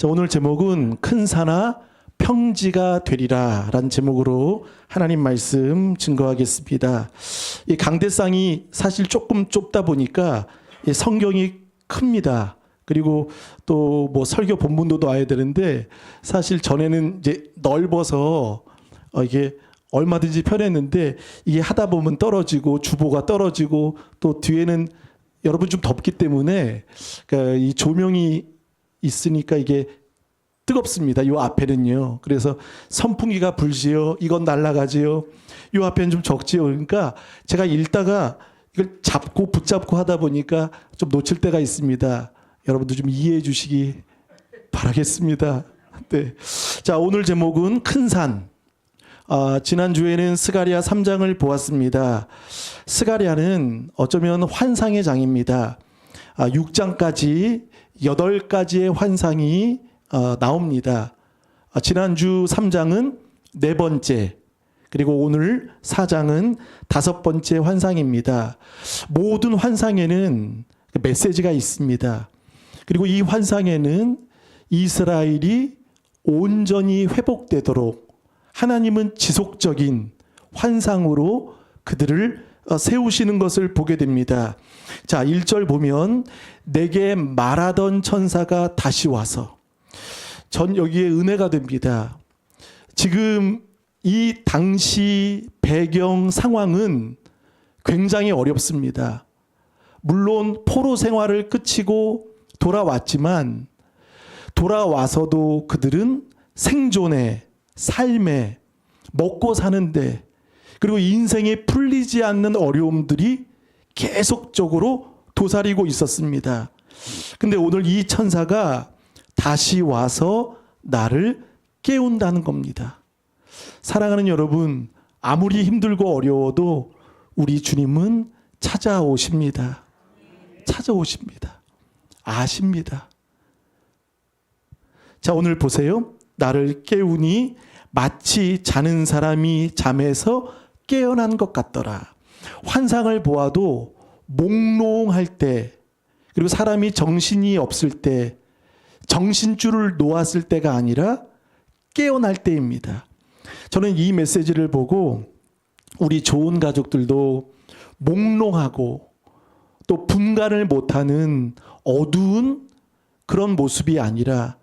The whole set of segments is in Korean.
자, 오늘 제목은 큰 산하 평지가 되리라 라는 제목으로 하나님 말씀 증거하겠습니다. 이 강대상이 사실 조금 좁다 보니까 이 성경이 큽니다. 그리고 또 뭐 설교 본문도 나와야 되는데 사실 전에는 이제 넓어서 이게 얼마든지 편했는데 이게 하다 보면 떨어지고 주보가 떨어지고 또 뒤에는 여러분 좀 덥기 때문에 그러니까 이 조명이 있으니까 이게 뜨겁습니다. 요 앞에는요. 그래서 선풍기가 불지요. 이건 날아가지요. 요 앞에는 좀 적지요. 그러니까 제가 읽다가 이걸 잡고 붙잡고 하다 보니까 좀 놓칠 때가 있습니다. 여러분도 좀 이해해 주시기 바라겠습니다. 네. 자, 오늘 제목은 큰 산. 지난주에는 스가랴 3장을 보았습니다. 스가랴는 어쩌면 환상의 장입니다. 6장까지 8가지의 환상이 나옵니다. 지난주 3장은 4번째, 그리고 오늘 4장은 5번째 환상입니다. 모든 환상에는 메시지가 있습니다. 그리고 이 환상에는 이스라엘이 온전히 회복되도록 하나님은 지속적인 환상으로 그들을 세우시는 것을 보게 됩니다. 자, 1절 보면 내게 말하던 천사가 다시 와서, 전 여기에 은혜가 됩니다. 지금 이 당시 배경 상황은 굉장히 어렵습니다. 물론 포로 생활을 끝이고 돌아왔지만 돌아와서도 그들은 생존에, 삶에, 먹고 사는데, 그리고 인생에 풀리지 않는 어려움들이 계속적으로 도사리고 있었습니다. 근데 오늘 이 천사가 다시 와서 나를 깨운다는 겁니다. 사랑하는 여러분, 아무리 힘들고 어려워도 우리 주님은 찾아오십니다. 찾아오십니다. 아십니다. 자, 오늘 보세요. 나를 깨우니 마치 자는 사람이 잠에서 깨어난 것 같더라. 환상을 보아도 몽롱할 때, 그리고 사람이 정신이 없을 때, 정신줄을 놓았을 때가 아니라 깨어날 때입니다. 저는 이 메시지를 보고 우리 좋은 가족들도 몽롱하고 또 분간을 못하는 어두운 그런 모습이 아니라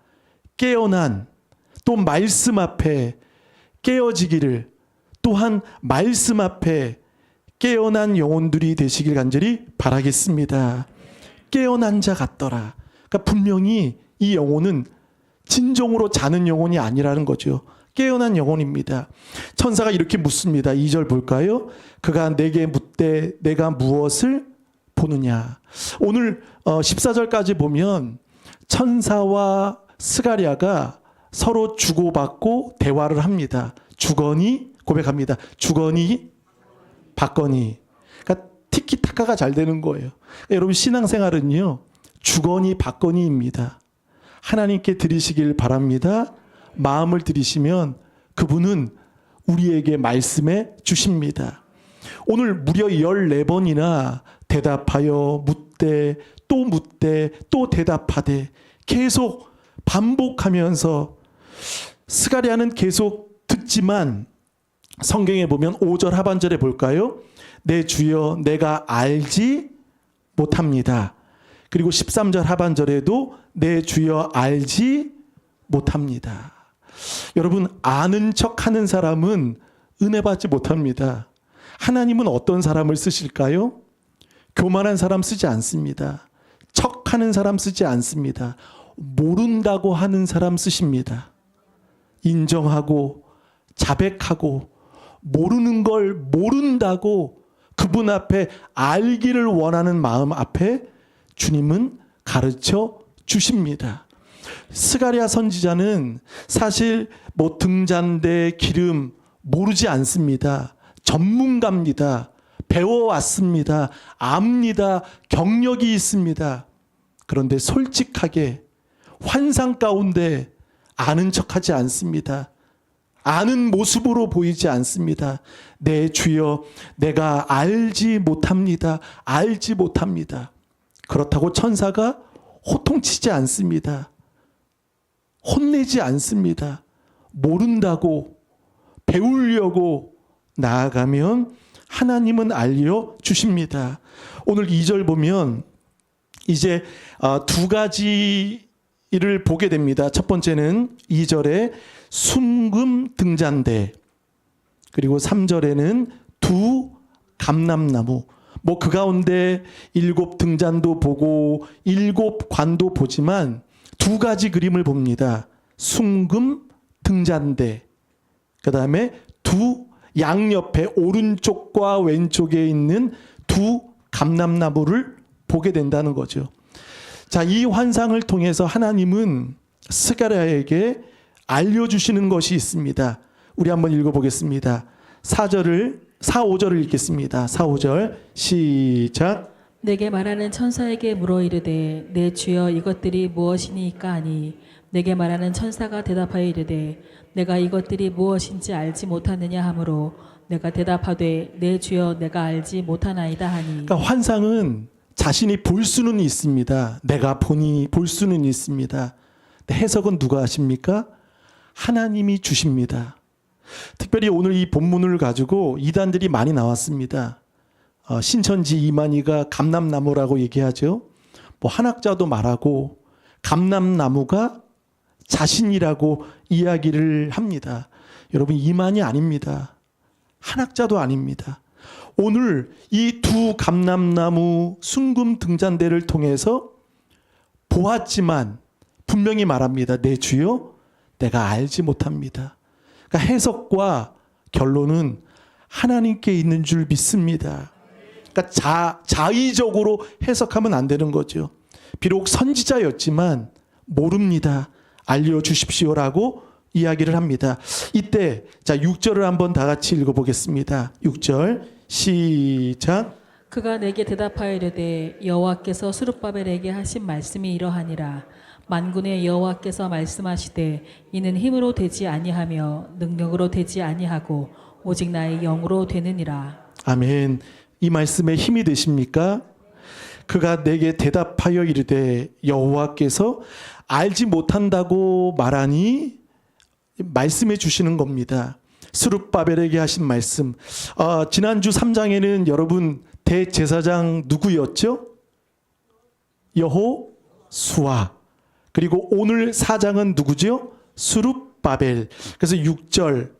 깨어난, 또 말씀 앞에 깨어지기를, 또한 말씀 앞에 깨어난 영혼들이 되시길 간절히 바라겠습니다. 깨어난 자 같더라. 그러니까 분명히 이 영혼은 진정으로 자는 영혼이 아니라는 거죠. 깨어난 영혼입니다. 천사가 이렇게 묻습니다. 2절 볼까요? 그가 내게 묻되 내가 무엇을 보느냐. 오늘 14절까지 보면 천사와 스가랴가 서로 주고받고 대화를 합니다. 주거니, 고백합니다. 주거니 받거니. 그러니까 티키타카가 잘 되는 거예요. 그러니까 여러분, 신앙생활은요, 주거니 받거니입니다. 하나님께 드리시길 바랍니다. 마음을 드리시면 그분은 우리에게 말씀해 주십니다. 오늘 무려 14번이나 대답하여 묻되 또 대답하되 계속 반복하면서 스가랴는 계속 듣지만 성경에 보면 5절 하반절에 볼까요? 내 주여 내가 알지 못합니다. 그리고 13절 하반절에도 내 주여 알지 못합니다. 여러분, 아는 척하는 사람은 은혜 받지 못합니다. 하나님은 어떤 사람을 쓰실까요? 교만한 사람 쓰지 않습니다. 척하는 사람 쓰지 않습니다. 모른다고 하는 사람 쓰십니다. 인정하고 자백하고 모르는 걸 모른다고 그분 앞에 알기를 원하는 마음 앞에 주님은 가르쳐 주십니다. 스가랴 선지자는 사실 뭐 등잔대, 기름 모르지 않습니다. 전문가입니다. 배워왔습니다. 압니다. 경력이 있습니다. 그런데 솔직하게 환상 가운데 아는 척하지 않습니다. 아는 모습으로 보이지 않습니다. 내 주여 내가 알지 못합니다. 알지 못합니다. 그렇다고 천사가 호통치지 않습니다. 혼내지 않습니다. 모른다고 배우려고 나아가면 하나님은 알려주십니다. 오늘 2절 보면 이제 두 가지를 보게 됩니다. 첫 번째는 2절에 순금 등잔대, 그리고 3절에는 두 감람나무. 뭐 그 가운데 7 등잔도 보고 7 관도 보지만 두 가지 그림을 봅니다. 순금 등잔대, 그 다음에 두 양옆에 오른쪽과 왼쪽에 있는 두 감람나무를 보게 된다는 거죠. 자, 이 환상을 통해서 하나님은 스가랴에게 알려주시는 것이 있습니다. 우리 한번 읽어보겠습니다. 4, 5절을 읽겠습니다. 4, 5절 시작. 내게 말하는 천사에게 물어 이르되 내 주여 이것들이 무엇이니까 하니 내게 말하는 천사가 대답하여 이르되 내가 이것들이 무엇인지 알지 못하느냐 하므로 내가 대답하되 내 주여 내가 알지 못하나이다 하니. 그러니까 환상은 자신이 볼 수는 있습니다. 내가 보니 볼 수는 있습니다. 근데 해석은 누가 하십니까? 하나님이 주십니다. 특별히 오늘 이 본문을 가지고 이단들이 많이 나왔습니다. 신천지 이만희가 감람나무라고 얘기하죠. 뭐 한학자도 말하고 감람나무가 자신이라고 이야기를 합니다. 여러분, 이만희 아닙니다. 한학자도 아닙니다. 오늘 이 두 감람나무 순금 등잔대를 통해서 보았지만 분명히 말합니다. 내 주여 내가 알지 못합니다. 그러니까 해석과 결론은 하나님께 있는 줄 믿습니다. 그러니까 자의적으로 해석하면 안 되는 거죠. 비록 선지자였지만 모릅니다. 알려주십시오라고 이야기를 합니다. 이때 자 6절을 한번 다 같이 읽어보겠습니다. 6절 시작. 그가 내게 대답하여 이르되 여호와께서 스룹바벨에게 하신 말씀이 이러하니라. 만군의 여호와께서 말씀하시되 이는 힘으로 되지 아니하며 능력으로 되지 아니하고 오직 나의 영으로 되느니라. 아멘. 이 말씀에 힘이 되십니까? 그가 내게 대답하여 이르되 여호와께서 알지 못한다고 말하니 말씀해 주시는 겁니다. 스룹바벨에게 하신 말씀. 지난주 3장에는 여러분 대제사장 누구였죠? 여호수아. 그리고 오늘 4장은 누구죠? 스룹바벨. 그래서 6절,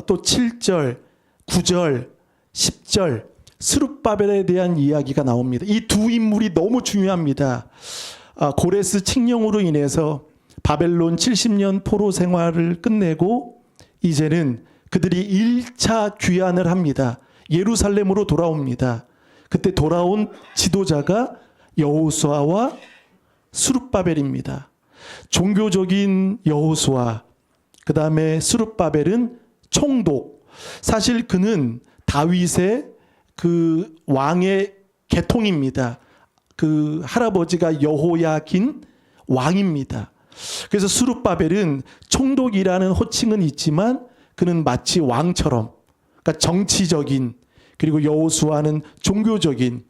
또 7절, 9절, 10절 스룹바벨에 대한 이야기가 나옵니다. 이 두 인물이 너무 중요합니다. 고레스 칙령으로 인해서 바벨론 70년 포로 생활을 끝내고 이제는 그들이 1차 귀환을 합니다. 예루살렘으로 돌아옵니다. 그때 돌아온 지도자가 여호수아와 스룹바벨입니다. 종교적인 여호수아, 그 다음에 스룹바벨은 총독. 사실 그는 다윗의 그 왕의 계통입니다. 그 할아버지가 여호야긴 왕입니다. 그래서 스룹바벨은 총독이라는 호칭은 있지만 그는 마치 왕처럼, 그러니까 정치적인, 그리고 여호수아는 종교적인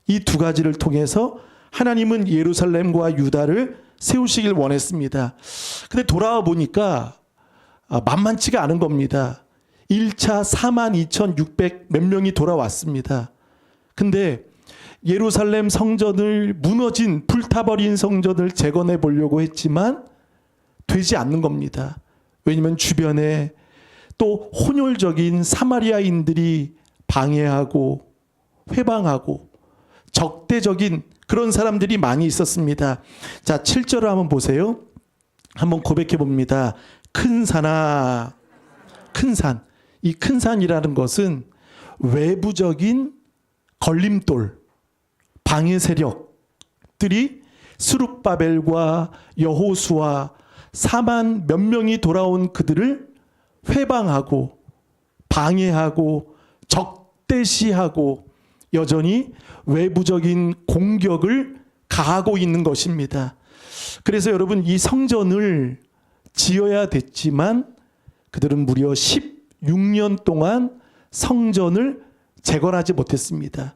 이 두 가지를 통해서 하나님은 예루살렘과 유다를 세우시길 원했습니다. 근데 돌아와 보니까 만만치가 않은 겁니다. 1차 42,600 몇 명이 돌아왔습니다. 근데 예루살렘 성전을 무너진 불타버린 성전을 재건해 보려고 했지만 되지 않는 겁니다. 왜냐하면 주변에 또 혼혈적인 사마리아인들이 방해하고 회방하고 적대적인 그런 사람들이 많이 있었습니다. 자, 7절을 한번 보세요. 한번 고백해 봅니다. 큰 산아, 큰 산. 이 큰 산이라는 것은 외부적인 걸림돌, 방해 세력들이 스룹바벨과 여호수아 4만 몇 명이 돌아온 그들을 회방하고 방해하고 적대시하고 여전히 외부적인 공격을 가하고 있는 것입니다. 그래서 여러분, 이 성전을 지어야 됐지만 그들은 무려 16년 동안 성전을 재건하지 못했습니다.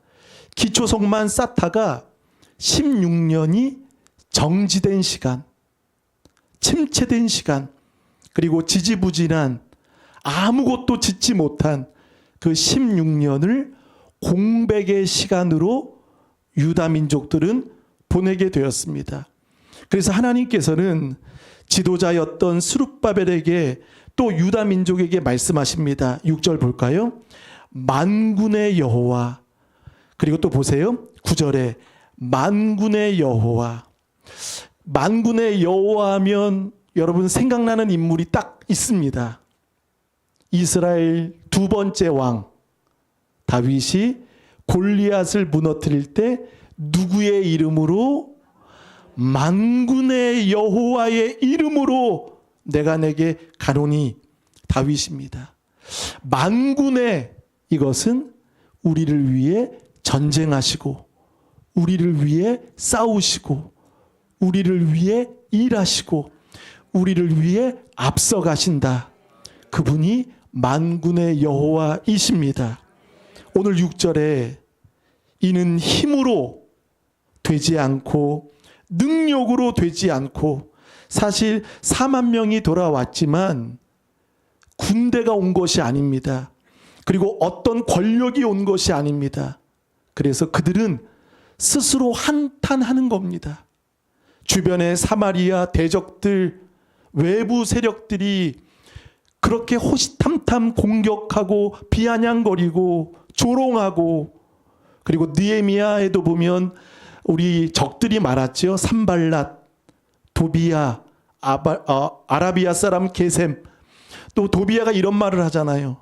기초석만 쌓다가 16년이 정지된 시간, 침체된 시간, 그리고 지지부진한 아무것도 짓지 못한 그 16년을 공백의 시간으로 유다 민족들은 보내게 되었습니다. 그래서 하나님께서는 지도자였던 스룹바벨에게 또 유다 민족에게 말씀하십니다. 6절 볼까요? 만군의 여호와, 그리고 또 보세요. 9절에 만군의 여호와. 만군의 여호와 하면 여러분 생각나는 인물이 딱 있습니다. 이스라엘 두 번째 왕 다윗이 골리앗을 무너뜨릴 때 누구의 이름으로? 만군의 여호와의 이름으로 내가 내게 가노니. 다윗입니다. 만군의, 이것은 우리를 위해 전쟁하시고 우리를 위해 싸우시고 우리를 위해 일하시고 우리를 위해 앞서가신다. 그분이 만군의 여호와이십니다. 오늘 6절에 이는 힘으로 되지 않고 능력으로 되지 않고, 사실 4만 명이 돌아왔지만 군대가 온 것이 아닙니다. 그리고 어떤 권력이 온 것이 아닙니다. 그래서 그들은 스스로 한탄하는 겁니다. 주변의 사마리아 대적들, 외부 세력들이 그렇게 호시탐탐 공격하고 비아냥거리고 조롱하고, 그리고 느헤미야에도 보면 우리 적들이 많았죠. 산발랏, 도비야, 아라비아 사람 게셈. 또 도비야가 이런 말을 하잖아요.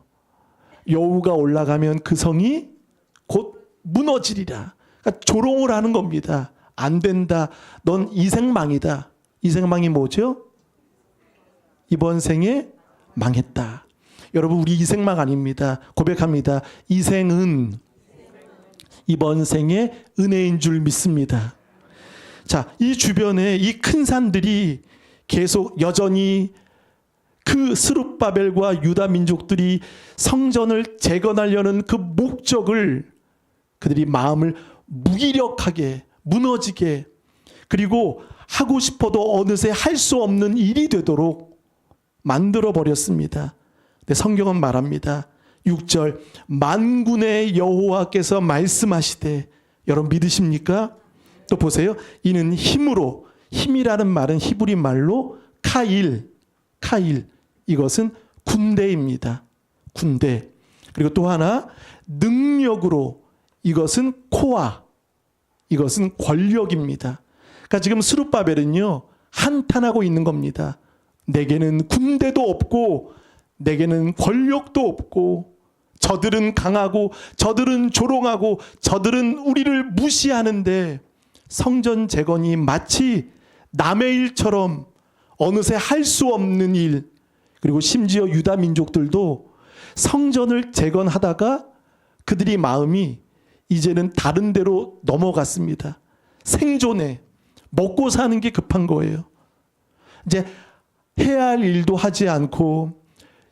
여우가 올라가면 그 성이 곧 무너지리라. 그러니까 조롱을 하는 겁니다. 안 된다. 넌 이생망이다. 이생망이 뭐죠? 이번 생에 망했다. 여러분, 우리 이생망 아닙니다. 고백합니다. 이 생은 이번 생에 은혜인 줄 믿습니다. 자, 이 주변에 이 큰 산들이 계속 여전히 그 스룹바벨과 유다 민족들이 성전을 재건하려는 그 목적을, 그들이 마음을 무기력하게, 무너지게, 그리고 하고 싶어도 어느새 할 수 없는 일이 되도록 만들어 버렸습니다. 근데 성경은 말합니다. 6절, 만군의 여호와께서 말씀하시되. 여러분 믿으십니까? 또 보세요. 이는 힘으로, 힘이라는 말은 히브리 말로 카일, 이것은 군대입니다. 군대. 그리고 또 하나 능력으로, 이것은 코아, 이것은 권력입니다. 그러니까 지금 스룹바벨은요 한탄하고 있는 겁니다. 내게는 군대도 없고 내게는 권력도 없고, 저들은 강하고 저들은 조롱하고 저들은 우리를 무시하는데 성전 재건이 마치 남의 일처럼 어느새 할 수 없는 일. 그리고 심지어 유다 민족들도 성전을 재건하다가 그들이 마음이 이제는 다른 데로 넘어갔습니다. 생존에, 먹고 사는 게 급한 거예요. 이제 해야 할 일도 하지 않고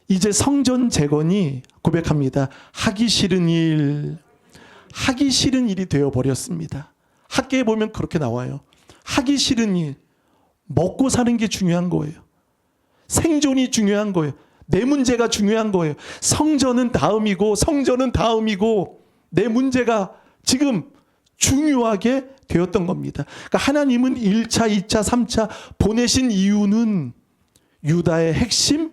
이제 성전 재건이, 고백합니다, 하기 싫은 일이 되어버렸습니다. 학계에 보면 그렇게 나와요. 하기 싫은 일, 먹고 사는 게 중요한 거예요. 생존이 중요한 거예요. 내 문제가 중요한 거예요. 성전은 다음이고 내 문제가 지금 중요하게 되었던 겁니다. 그러니까 하나님은 1차, 2차, 3차 보내신 이유는 유다의 핵심,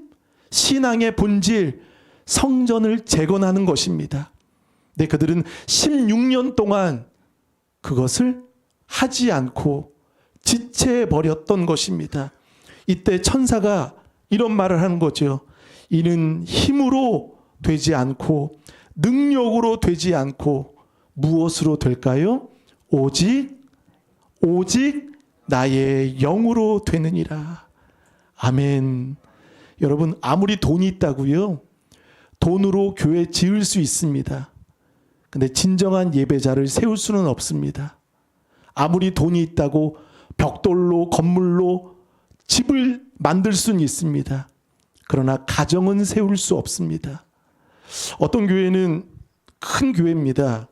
신앙의 본질, 성전을 재건하는 것입니다. 근데 그들은 16년 동안 그것을 하지 않고 지체해버렸던 것입니다. 이때 천사가 이런 말을 하는 거죠. 이는 힘으로 되지 않고 능력으로 되지 않고 무엇으로 될까요? 오직 나의 영으로 되느니라. 아멘. 여러분, 아무리 돈이 있다고요, 돈으로 교회 지을 수 있습니다. 근데 진정한 예배자를 세울 수는 없습니다. 아무리 돈이 있다고 벽돌로, 건물로 집을 만들 수는 있습니다. 그러나 가정은 세울 수 없습니다. 어떤 교회는 큰 교회입니다.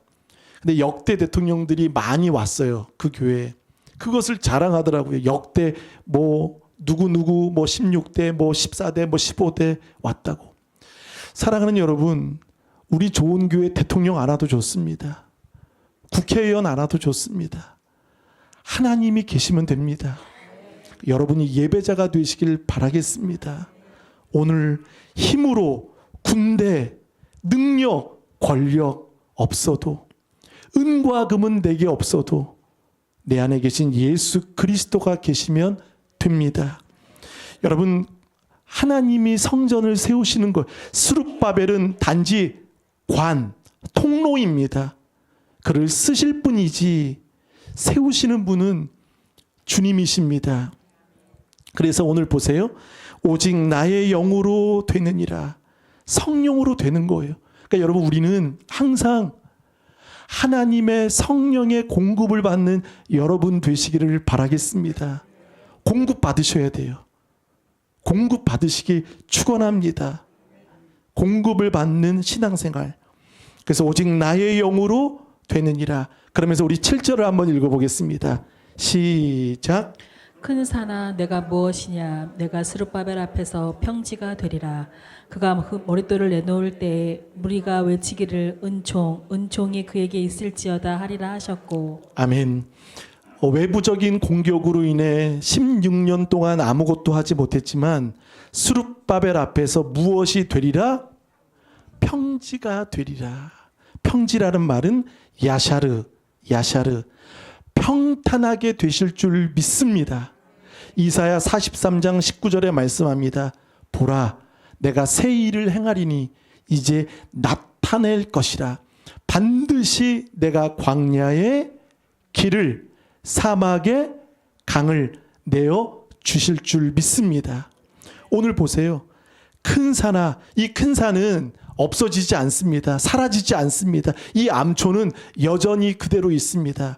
근데 역대 대통령들이 많이 왔어요. 그 교회에. 그것을 자랑하더라고요. 역대 누구누구 뭐 16대 뭐 14대 뭐 15대 왔다고. 사랑하는 여러분, 우리 좋은 교회 대통령 안 와도 좋습니다. 국회의원 안 와도 좋습니다. 하나님이 계시면 됩니다. 여러분이 예배자가 되시길 바라겠습니다. 오늘 힘으로 군대, 능력, 권력 없어도, 은과 금은 내게 없어도 내 안에 계신 예수 그리스도가 계시면 됩니다. 여러분, 하나님이 성전을 세우시는 것, 스룹바벨은 단지 관, 통로입니다. 그를 쓰실 분이지 세우시는 분은 주님이십니다. 그래서 오늘 보세요. 오직 나의 영으로 되느니라. 성령으로 되는 거예요. 그러니까 여러분, 우리는 항상 하나님의 성령의 공급을 받는 여러분 되시기를 바라겠습니다. 공급 받으셔야 돼요. 공급 받으시기 축원합니다. 공급을 받는 신앙생활. 그래서 오직 나의 영으로 되느니라. 그러면서 우리 7절을 한번 읽어보겠습니다. 시작. 큰 산아 내가 무엇이냐 내가 스룹바벨 앞에서 평지가 되리라. 그가 그 머릿돌을 내놓을 때에 무리가 외치기를 은총이 그에게 있을지어다 하리라 하셨고. 아멘. 외부적인 공격으로 인해 16년 동안 아무것도 하지 못했지만 스룹바벨 앞에서 무엇이 되리라? 평지가 되리라. 평지라는 말은 야샤르, 평탄하게 되실 줄 믿습니다. 이사야 43장 19절에 말씀합니다. 보라, 내가 새 일을 행하리니 이제 나타낼 것이라. 반드시 내가 광야의 길을, 사막의 강을 내어 주실 줄 믿습니다. 오늘 보세요. 큰 산아, 이 큰 산은 없어지지 않습니다. 사라지지 않습니다. 이 암초는 여전히 그대로 있습니다.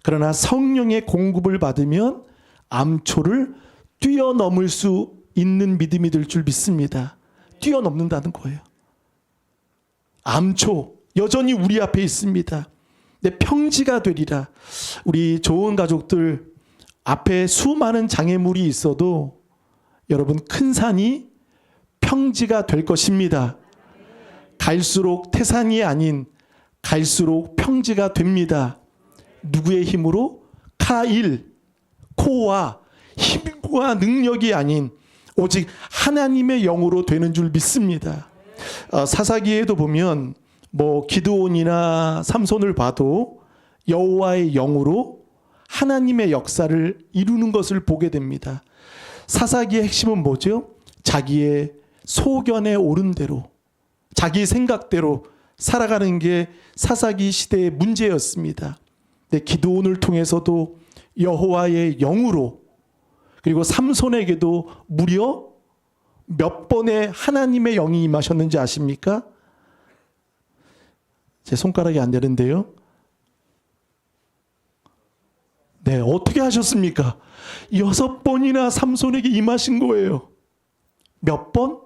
그러나 성령의 공급을 받으면 암초를 뛰어넘을 수 있는 믿음이 될 줄 믿습니다. 뛰어넘는다는 거예요. 암초 여전히 우리 앞에 있습니다. 내 평지가 되리라. 우리 좋은 가족들 앞에 수많은 장애물이 있어도 여러분, 큰 산이 평지가 될 것입니다. 갈수록 태산이 아닌 갈수록 평지가 됩니다. 누구의 힘으로? 카일, 코와 힘과 능력이 아닌 오직 하나님의 영으로 되는 줄 믿습니다. 사사기에도 보면 뭐 기드온이나 삼손을 봐도 여호와의 영으로 하나님의 역사를 이루는 것을 보게 됩니다. 사사기의 핵심은 뭐죠? 자기의 소견에 오른 대로, 자기 생각대로 살아가는 게 사사기 시대의 문제였습니다. 근데 기드온을 통해서도 여호와의 영으로, 그리고 삼손에게도 무려 몇 번의 하나님의 영이 임하셨는지 아십니까? 제 손가락이 안 되는데요. 네, 어떻게 하셨습니까? 6번이나 삼손에게 임하신 거예요. 몇 번?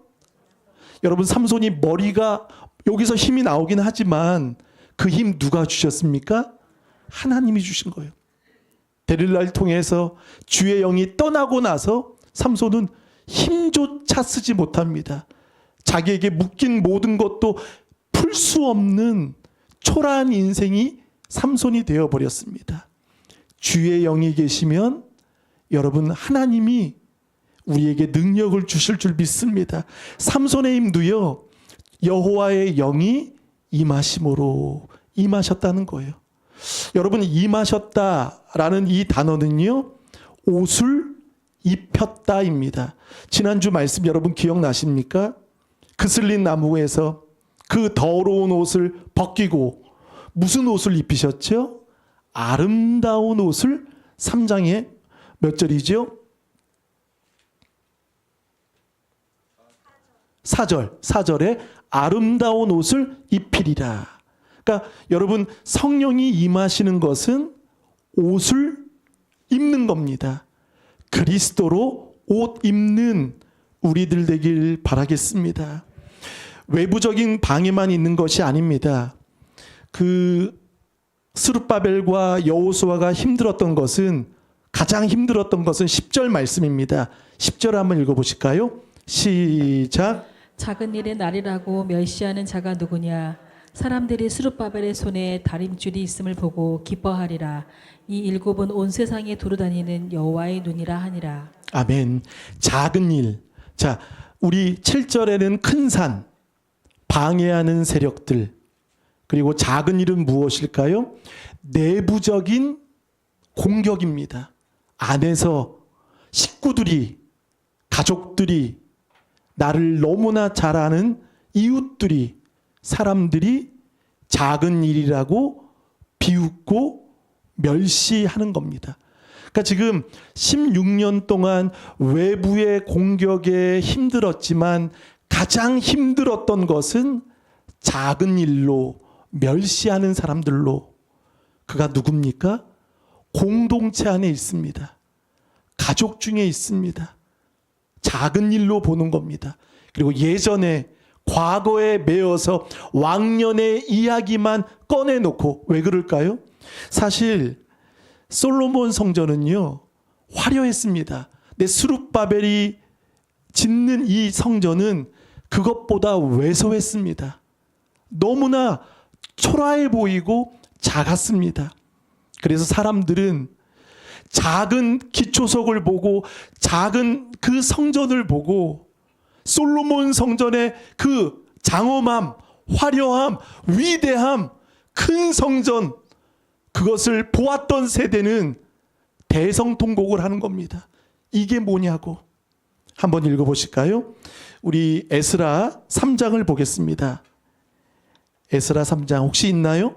여러분, 삼손이 머리가 여기서 힘이 나오긴 하지만 그 힘 누가 주셨습니까? 하나님이 주신 거예요. 데릴라를 통해서 주의 영이 떠나고 나서 삼손은 힘조차 쓰지 못합니다. 자기에게 묶인 모든 것도 풀 수 없는 초라한 인생이 삼손이 되어버렸습니다. 주의 영이 계시면 여러분, 하나님이 우리에게 능력을 주실 줄 믿습니다. 삼손의 힘도요, 여호와의 영이 임하심으로 임하셨다는 거예요. 여러분, 임하셨다라는 이 단어는요, 옷을 입혔다입니다. 지난주 말씀 여러분 기억나십니까? 그슬린 나무에서 그 더러운 옷을 벗기고 무슨 옷을 입히셨죠? 아름다운 옷을 3장에 몇 절이죠? 4절에 아름다운 옷을 입히리라. 그러니까 여러분, 성령이 임하시는 것은 옷을 입는 겁니다. 그리스도로 옷 입는 우리들 되길 바라겠습니다. 외부적인 방해만 있는 것이 아닙니다. 그 스룹바벨과 여호수아가 힘들었던 것은, 가장 힘들었던 것은 10절 말씀입니다. 10절 한번 읽어보실까요? 시작. 작은 일의 날이라고 멸시하는 자가 누구냐? 사람들이 스룹바벨의 손에 다림줄이 있음을 보고 기뻐하리라. 이 일곱은 온 세상에 두루다니는 여호와의 눈이라 하니라. 아멘. 작은 일. 자, 우리 7절에는 큰 산, 방해하는 세력들, 그리고 작은 일은 무엇일까요? 내부적인 공격입니다. 안에서 식구들이, 가족들이, 나를 너무나 잘 아는 이웃들이, 사람들이 작은 일이라고 비웃고 멸시하는 겁니다. 그러니까 지금 16년 동안 외부의 공격에 힘들었지만 가장 힘들었던 것은 작은 일로 멸시하는 사람들로. 그가 누굽니까? 공동체 안에 있습니다. 가족 중에 있습니다. 작은 일로 보는 겁니다. 그리고 예전에 과거에 매여서 왕년의 이야기만 꺼내놓고. 왜 그럴까요? 사실 솔로몬 성전은요 화려했습니다. 근데 스룹바벨이 짓는 이 성전은 그것보다 왜소했습니다. 너무나 초라해 보이고 작았습니다. 그래서 사람들은 작은 기초석을 보고, 작은 그 성전을 보고, 솔로몬 성전의 그 장엄함, 화려함, 위대함, 큰 성전, 그것을 보았던 세대는 대성통곡을 하는 겁니다. 이게 뭐냐고. 한번 읽어보실까요? 우리 에스라 3장을 보겠습니다. 에스라 3장 혹시 있나요?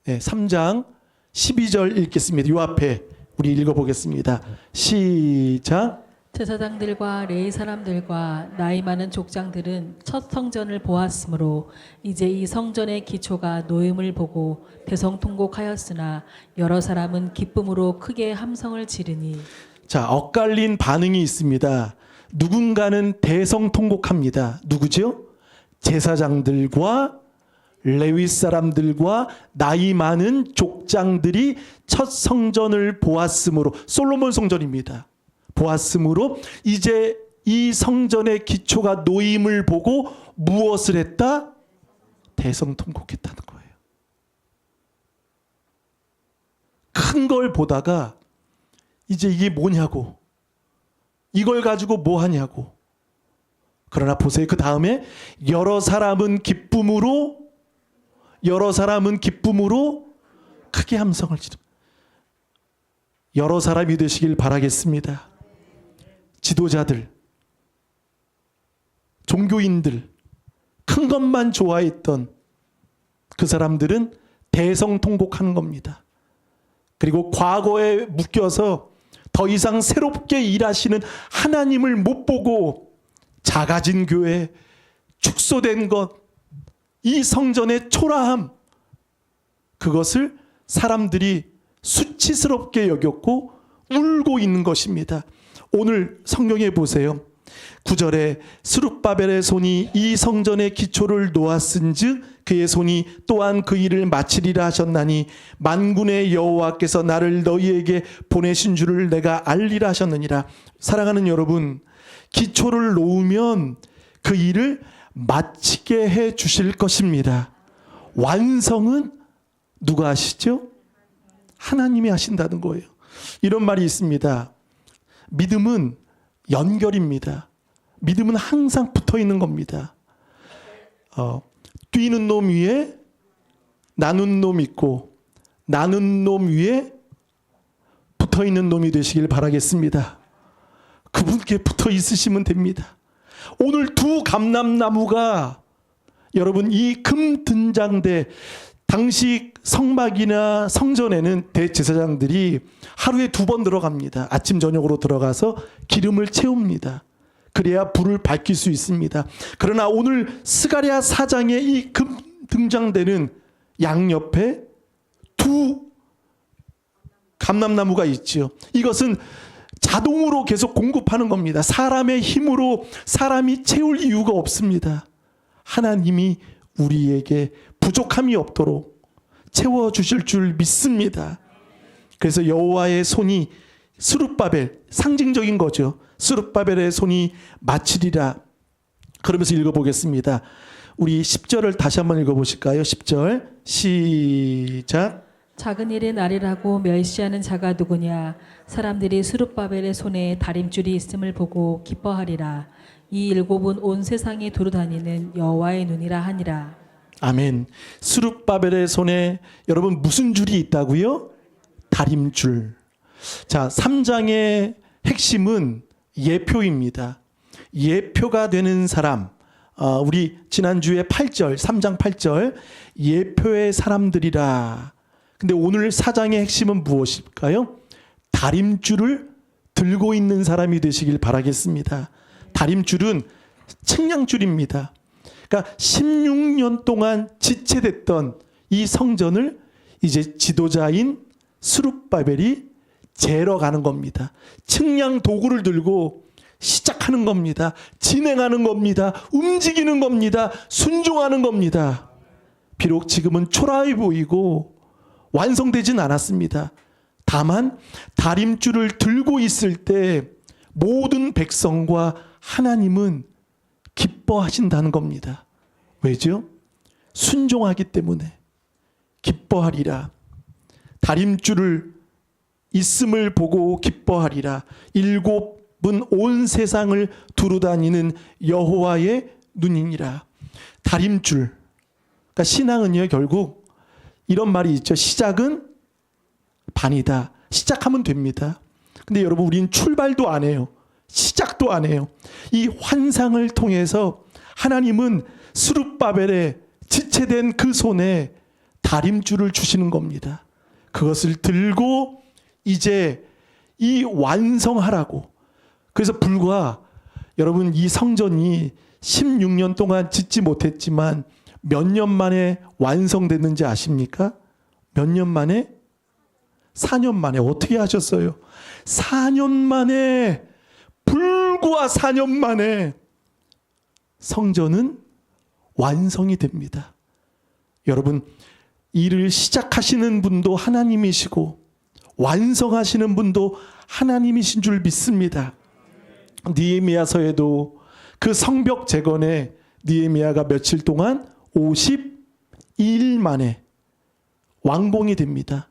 네, 3장 12절 읽겠습니다. 요 앞에 우리 읽어보겠습니다. 시작. 제사장들과 레위 사람들과 나이 많은 족장들은 첫 성전을 보았으므로 이제 이 성전의 기초가 놓임을 보고 대성통곡하였으나 여러 사람은 기쁨으로 크게 함성을 지르니. 자, 엇갈린 반응이 있습니다. 누군가는 대성통곡합니다. 누구죠? 제사장들과 레위 사람들과 나이 많은 족장들이 첫 성전을 보았으므로, 솔로몬 성전입니다. 보았으므로 이제 이 성전의 기초가 놓임을 보고 무엇을 했다? 대성통곡했다는 거예요. 큰 걸 보다가 이제 이게 뭐냐고, 이걸 가지고 뭐 하냐고. 그러나 보세요. 그 다음에 여러 사람은 기쁨으로 크게 함성을 지르. 여러 사람이 되시길 바라겠습니다. 지도자들, 종교인들, 큰 것만 좋아했던 그 사람들은 대성통곡하는 겁니다. 그리고 과거에 묶여서 더 이상 새롭게 일하시는 하나님을 못 보고 작아진 교회, 축소된 것, 이 성전의 초라함, 그것을 사람들이 수치스럽게 여겼고 울고 있는 것입니다. 오늘 성경에 보세요. 9절에 스룹바벨의 손이 이 성전의 기초를 놓았은즉 그의 손이 또한 그 일을 마치리라 하셨나니 만군의 여호와께서 나를 너희에게 보내신 줄을 내가 알리라 하셨느니라. 사랑하는 여러분, 기초를 놓으면 그 일을 마치게 해 주실 것입니다. 완성은 누가 하시죠? 하나님이 하신다는 거예요. 이런 말이 있습니다. 믿음은 연결입니다. 믿음은 항상 붙어 있는 겁니다. 뛰는 놈 위에 나눈 놈 있고, 나눈 놈 위에 붙어 있는 놈이 되시길 바라겠습니다. 그분께 붙어 있으시면 됩니다. 오늘 두 감람나무가, 여러분, 이 금 등장대, 당시 성막이나 성전에는 대제사장들이 하루에 2번 들어갑니다. 아침 저녁으로 들어가서 기름을 채웁니다. 그래야 불을 밝힐 수 있습니다. 그러나 오늘 스가랴 4장의 이 금 등장대는 양옆에 두 감람나무가 있지요. 이것은 자동으로 계속 공급하는 겁니다. 사람의 힘으로 사람이 채울 이유가 없습니다. 하나님이 우리에게 부족함이 없도록 채워주실 줄 믿습니다. 그래서 여호와의 손이 스룹바벨, 상징적인 거죠. 스룹바벨의 손이 마치리라. 그러면서 읽어보겠습니다. 우리 10절을 다시 한번 읽어보실까요? 10절 시작. 작은 일의 날이라고 멸시하는 자가 누구냐? 사람들이 수룹바벨의 손에 다림줄이 있음을 보고 기뻐하리라. 이 일곱은 온 세상에 두루 다니는 여호와의 눈이라 하니라. 아멘. 스룹바벨의 손에 여러분 무슨 줄이 있다고요? 다림줄. 자, 3장의 핵심은 예표입니다. 예표가 되는 사람. 우리 지난주에 8절, 3장 8절 예표의 사람들이라. 근데 오늘 4장의 핵심은 무엇일까요? 다림줄을 들고 있는 사람이 되시길 바라겠습니다. 다림줄은 측량줄입니다. 그러니까 16년 동안 지체됐던 이 성전을 이제 지도자인 스룹바벨이 재러 가는 겁니다. 측량 도구를 들고 시작하는 겁니다. 진행하는 겁니다. 움직이는 겁니다. 순종하는 겁니다. 비록 지금은 초라해 보이고 완성되진 않았습니다. 다만 다림줄을 들고 있을 때 모든 백성과 하나님은 기뻐하신다는 겁니다. 왜죠? 순종하기 때문에 기뻐하리라. 다림줄을 있음을 보고 기뻐하리라. 일곱은 온 세상을 두루다니는 여호와의 눈이니라. 다림줄. 그러니까 신앙은요, 결국 이런 말이 있죠. 시작은 반이다. 시작하면 됩니다. 근데 여러분, 우린 출발도 안 해요. 시작도 안 해요. 이 환상을 통해서 하나님은 스룹바벨의 지체된 그 손에 다림줄을 주시는 겁니다. 그것을 들고 이제 이 완성하라고. 그래서 불과 여러분, 이 성전이 16년 동안 짓지 못했지만 몇 년 만에 완성됐는지 아십니까? 몇 년 만에? 4년 만에. 어떻게 하셨어요? 4년 만에, 불과 4년 만에 성전은 완성이 됩니다. 여러분, 일을 시작하시는 분도 하나님이시고 완성하시는 분도 하나님이신 줄 믿습니다. 느헤미야서에도 그 성벽 재건에 느헤미야가 며칠 동안 52일 만에 완공이 됩니다.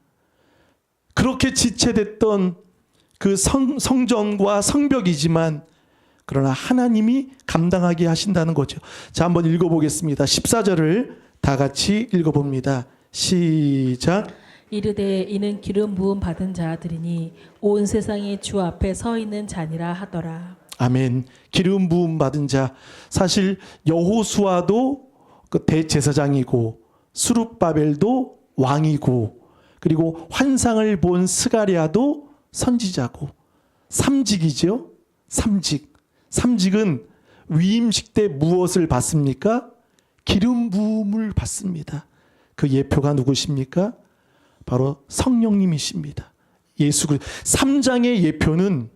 그렇게 지체됐던 그 성전과 성벽이지만 그러나 하나님이 감당하게 하신다는 거죠. 자, 한번 읽어보겠습니다. 14절을 다 같이 읽어봅니다. 시작. 이르되 이는 기름 부음 받은 자들이니 온 세상이 주 앞에 서 있는 자니라 하더라. 아멘. 기름 부음 받은 자. 사실 여호수아도 그 대제사장이고 스룹바벨도 왕이고 그리고 환상을 본 스가랴도 선지자고 삼직이죠. 삼직은 위임식 때 무엇을 받습니까? 기름 부음을 받습니다. 그 예표가 누구십니까? 바로 성령님이십니다. 예수 그리스도. 3장의 예표는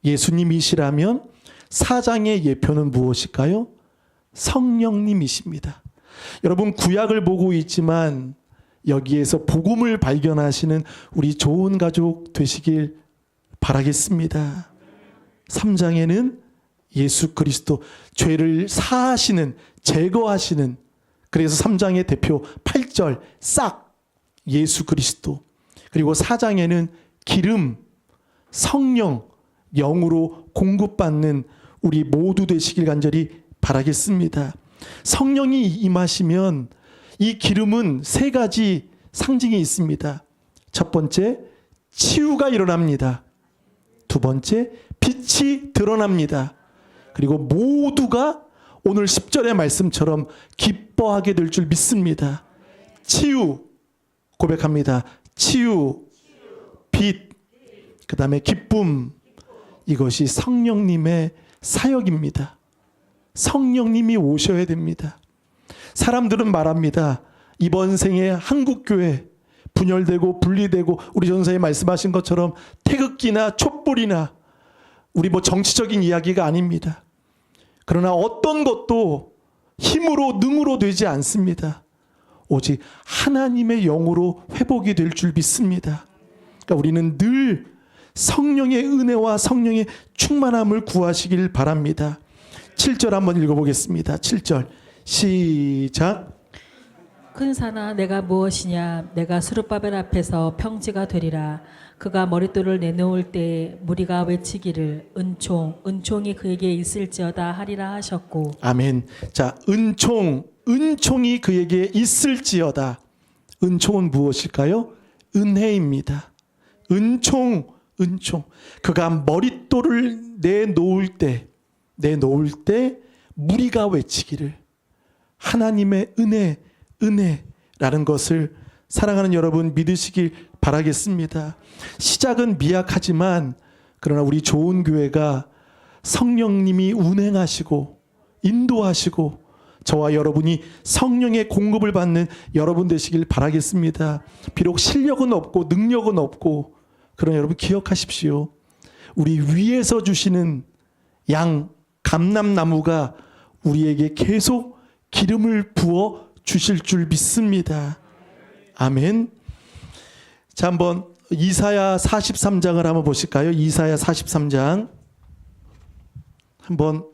예수님이시라면 4장의 예표는 무엇일까요? 성령님이십니다. 여러분, 구약을 보고 있지만 여기에서 복음을 발견하시는 우리 좋은 가족 되시길 바라겠습니다. 3장에는 예수 그리스도, 죄를 사하시는, 제거하시는, 그래서 3장의 대표 8절 싹 예수 그리스도. 그리고 4장에는 기름, 성령, 영으로 공급받는 우리 모두 되시길 간절히 바라겠습니다. 성령이 임하시면 이 기름은 세 가지 상징이 있습니다. 첫 번째, 치유가 일어납니다. 두 번째, 빛이 드러납니다. 그리고 모두가 오늘 10절의 말씀처럼 기뻐하게 될 줄 믿습니다. 치유, 고백합니다. 치유, 빛, 그 다음에 기쁨. 이것이 성령님의 사역입니다. 성령님이 오셔야 됩니다. 사람들은 말합니다. 이번 생에 한국교회 분열되고 분리되고 우리 전사에 말씀하신 것처럼 태극기나 촛불이나 우리 정치적인 이야기가 아닙니다. 그러나 어떤 것도 힘으로 능으로 되지 않습니다. 오직 하나님의 영으로 회복이 될 줄 믿습니다. 그러니까 우리는 늘 성령의 은혜와 성령의 충만함을 구하시길 바랍니다. 7절 한번 읽어보겠습니다. 7절 시작. 큰 산아 내가 무엇이냐 내가 스룹바벨 앞에서 평지가 되리라. 그가 머릿돌을 내놓을 때 무리가 외치기를 은총이 그에게 있을지어다 하리라 하셨고. 아멘. 자, 은총이 그에게 있을지어다. 은총은 무엇일까요? 은혜입니다. 은총. 그가 머릿돌을 내놓을 때 무리가 외치기를 하나님의 은혜라는 것을 사랑하는 여러분 믿으시길 바라겠습니다. 시작은 미약하지만 그러나 우리 좋은 교회가 성령님이 운행하시고 인도하시고 저와 여러분이 성령의 공급을 받는 여러분 되시길 바라겠습니다. 비록 실력은 없고 능력은 없고 그러나 여러분 기억하십시오. 우리 위에서 주시는 양 감람나무가 우리에게 계속 기름을 부어 주실 줄 믿습니다. 아멘. 자, 한번 이사야 43장을 한번 보실까요? 이사야 43장 한번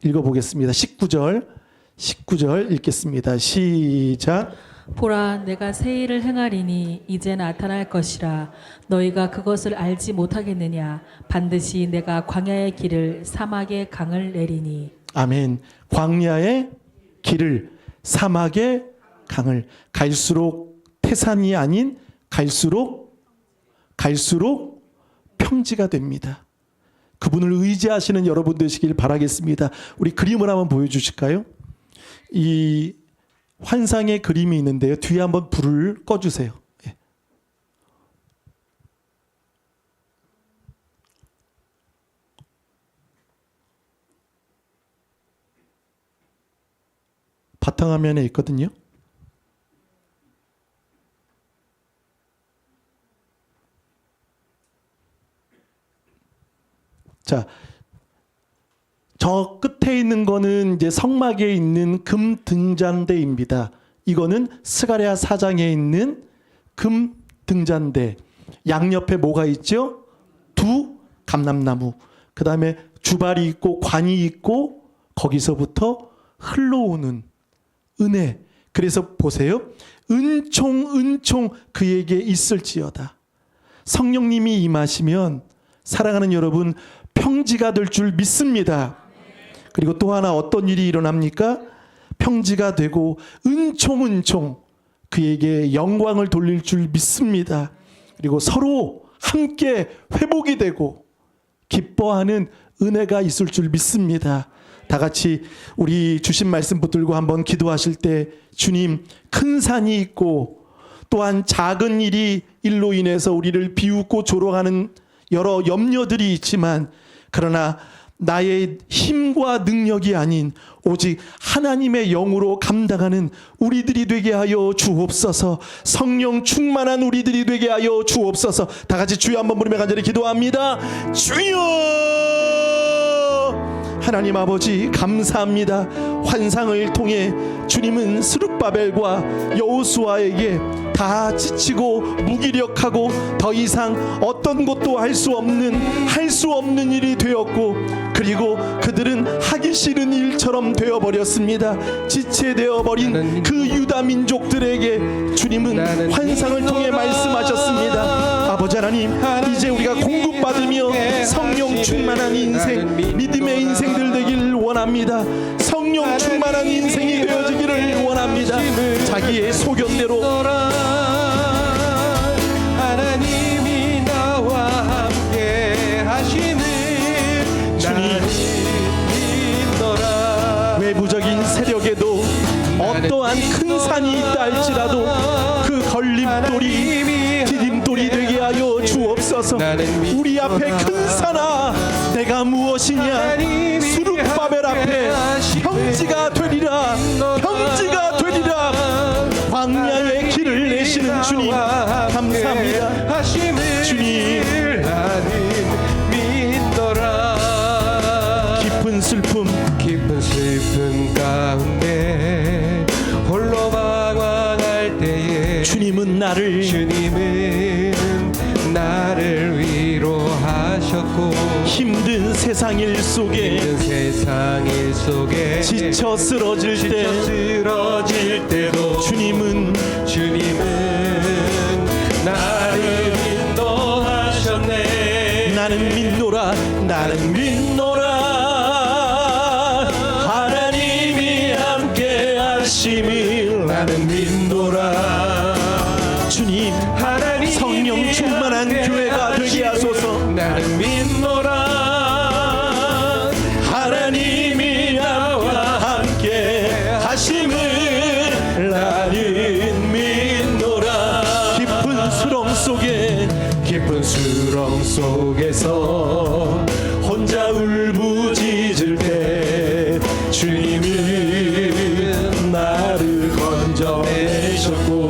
읽어보겠습니다. 19절 읽겠습니다. 시작. 보라 내가 새 일을 행하리니 이제 나타날 것이라. 너희가 그것을 알지 못하겠느냐. 반드시 내가 광야의 길을 사막의 강을 내리니. 아멘. 광야의 길을 사막의 강을 갈수록 태산이 아닌 갈수록 평지가 됩니다. 그분을 의지하시는 여러분 되시길 바라겠습니다. 우리 그림을 한번 보여주실까요? 이 환상의 그림이 있는데요. 뒤에 한번 불을 꺼주세요. 예. 바탕화면에 있거든요. 자, 저 끝에 있는 거는 이제 성막에 있는 금 등잔대입니다. 이거는 스가랴 4장에 있는 금 등잔대. 양옆에 뭐가 있죠? 두 감람나무. 그 다음에 주발이 있고 관이 있고 거기서부터 흘러오는 은혜. 그래서 보세요. 은총 그에게 있을지어다. 성령님이 임하시면 사랑하는 여러분 평지가 될 줄 믿습니다. 그리고 또 하나 어떤 일이 일어납니까? 평지가 되고 은총 그에게 영광을 돌릴 줄 믿습니다. 그리고 서로 함께 회복이 되고 기뻐하는 은혜가 있을 줄 믿습니다. 다 같이 우리 주신 말씀 붙들고 한번 기도하실 때 주님 큰 산이 있고 또한 작은 일로 인해서 우리를 비웃고 조롱하는 여러 염려들이 있지만 그러나 나의 힘과 능력이 아닌 오직 하나님의 영으로 감당하는 우리들이 되게 하여 주옵소서. 성령 충만한 우리들이 되게 하여 주옵소서. 다 같이 주여 한번 부르며 간절히 기도합니다. 주여! 하나님 아버지 감사합니다. 환상을 통해 주님은 스룹바벨과 여호수아에게 다 지치고 무기력하고 더 이상 어떤 것도 할 수 없는 일이 되었고 그리고 그들은 하기 싫은 일처럼 되어버렸습니다. 지체되어버린 그 유다 민족들에게 주님은 환상을 통해 말씀하셨습니다. 아버지 하나님 이제 우리가 공급받으며 성령 충만한 인생 믿음의 인생들 되길 원합니다. 성령 충만한 인생이 되어지기를 원합니다. 자기의 소견대로 하나님이 나와 함께 하시는 주님 믿노라. 외부적인 세력에도 어떠한 큰 산이 있다 할지라도 그 걸림돌이 디딤돌이 되게 하여 주옵소서. 우리 앞에 큰 산아 내가 무엇이냐. 스룹바벨 앞에 평지가 되리라. 광야의 길을 내시는 주님 감사합니다. 주님 깊은 슬픔 가운데 홀로 방황할 때에 주님은 나를 위로 세상 일 속에 힘든 세상 일 속에 지쳐 쓰러질 때 쓰러질 때도 주님은 나를 인도하셨네. 나는 믿노라 나는 믿노라 하나님이 함께 하심을 나는 믿노라. 주님 하나님이 성령 충만한 교회가 되게 하소서. 나는 믿노라. 하나님이 나와 함께 하심을 나는 믿노라. 깊은 수렁 속에서 혼자 울부짖을 때 주님은 나를 건져내셨고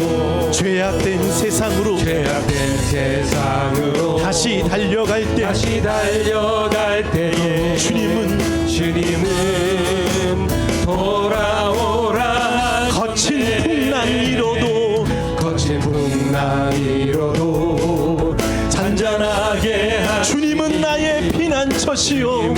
죄악된 세상으로 다시 달려갈 때에 주님은 돌아오라. 거친 풍랑이로도 잔잔하게 주님은 나의 피난처시오.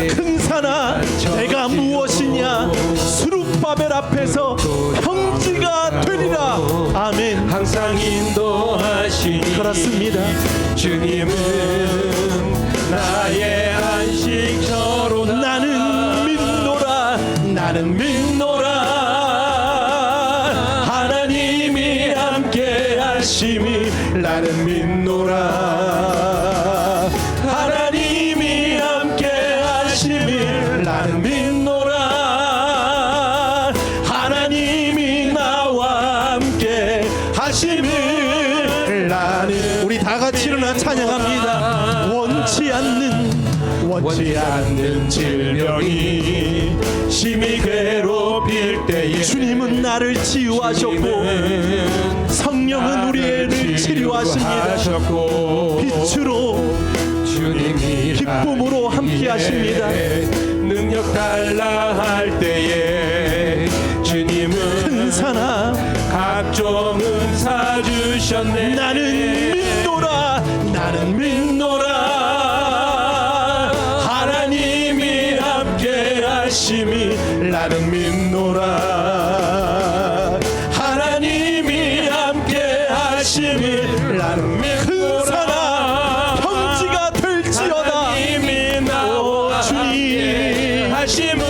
큰 산아 내가 무엇이냐 수룹바벨 앞에서 평지가 되리라. 아멘. 항상 인도하시니 그렇습니다. 주님은 나의 안식처로 나는 믿노라 하나님이 함께 하심이 나는 믿노라. 하나님이 함께 하심이 나는 믿노라. 하나님이 나와 함께 하심을 나는. 우리 다 같이 일어나 찬양합니다. 원치 않는 질병이 심히 괴롭힐 때에 주님은 나를 치유하셨고 성령은 우리를 치료하십니다. 빛으로 기쁨으로 함께 하십니다. 능력 달라 할 때에 주님은 큰 산아 각종 은사 주셨네. 나는 믿노라 하나님이 함께 하심이 나는 믿노라. 하나님이 함께 하심이 나는 믿노라. 큰 산아 평지가 될지어다. 주님 하심은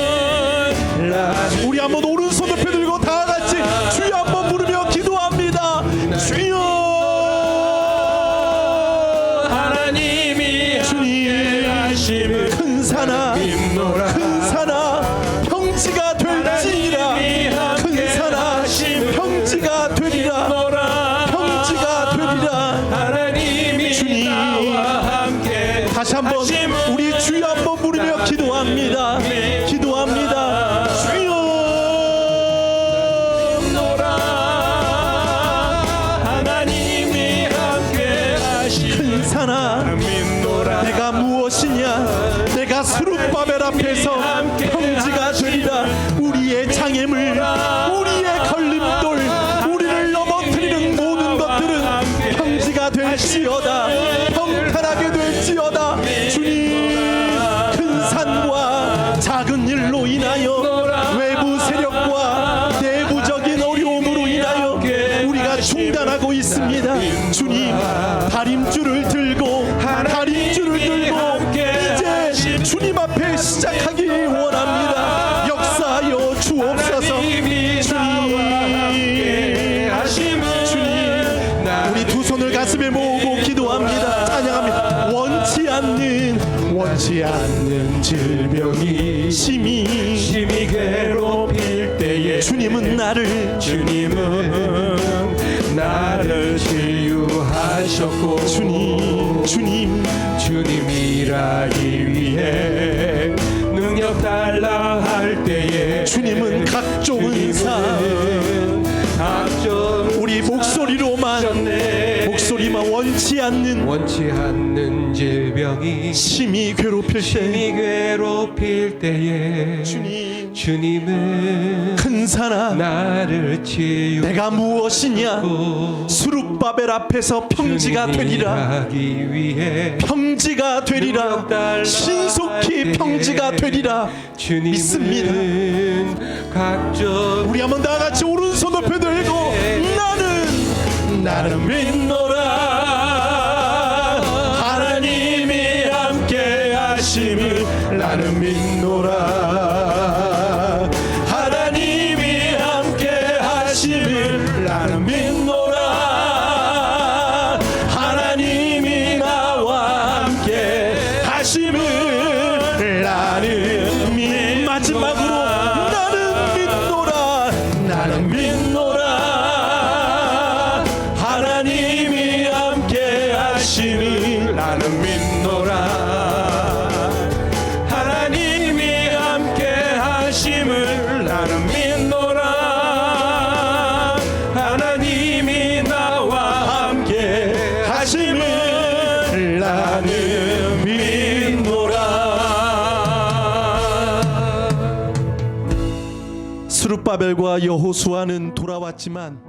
우리 한번 오른손 높이 들고 다 같이 주여 한번 부르며 기도합니다. 주여 하나님이 주님 하심은 큰 산아 평지가 될지니라. 큰 산아 평지가 되리라. 하나님이 주님 나와 함께 다시 한번 우리 주여 한번 부르며 기도합니다. 주여 하나님이 함께 하시는 큰 산아 내가 무엇이냐 내가 스룹바벨 앞에서 평지가 되리라. 우리의 장애물 우리의 걸림돌 우리를 넘어뜨리는 모든 것들은 평지가 될지어다. 평탄하게 될지어다. 주님 큰 산과 작은 일로 인하여 외부 세력과 내부적인 어려움으로 인하여 우리가 중단하고 있습니다. 주님 다림줄을 들고 이제 주님 앞에 시작하기 원합니다. 역사하여 주옵소서. 주님 우리 두 손을 가슴에 모으고 기도합니다. 찬양합니다. 원치 않는 질병이 심히 괴롭힐 때에 주님은 나를 치유하셨고 주님 일하기 위해 능력 달라 할 때에 주님은 각종 은사 우리 목소리만 원치 원치 않는 질병이 심히 괴롭힐 때 심히 괴롭힐 때에 주님은 큰 사람 나를 치유 내가 무엇이냐 수룹바벨 앞에서 평지가 되리라 하기 위해 평지가 되리라 능력 달라 신속히 평지가 되리라 믿습니다. 각종 우리 한번 다 같이 오른손 높여 들고 나는 믿노라 하나님이 함께 하심을 나는 믿노라 하나님이 함께 하심을 나는 믿노라 하나님이 나와 함께 하심을 나는 마지막으로 나는 믿노라 하나님이 함께 하심을 나는 믿노라 하나님이 함께 하심을 나는 믿노라 하나님이 나와 함께 하심을 나는 믿노라. 스룹바벨과 여호수아는 돌아왔지만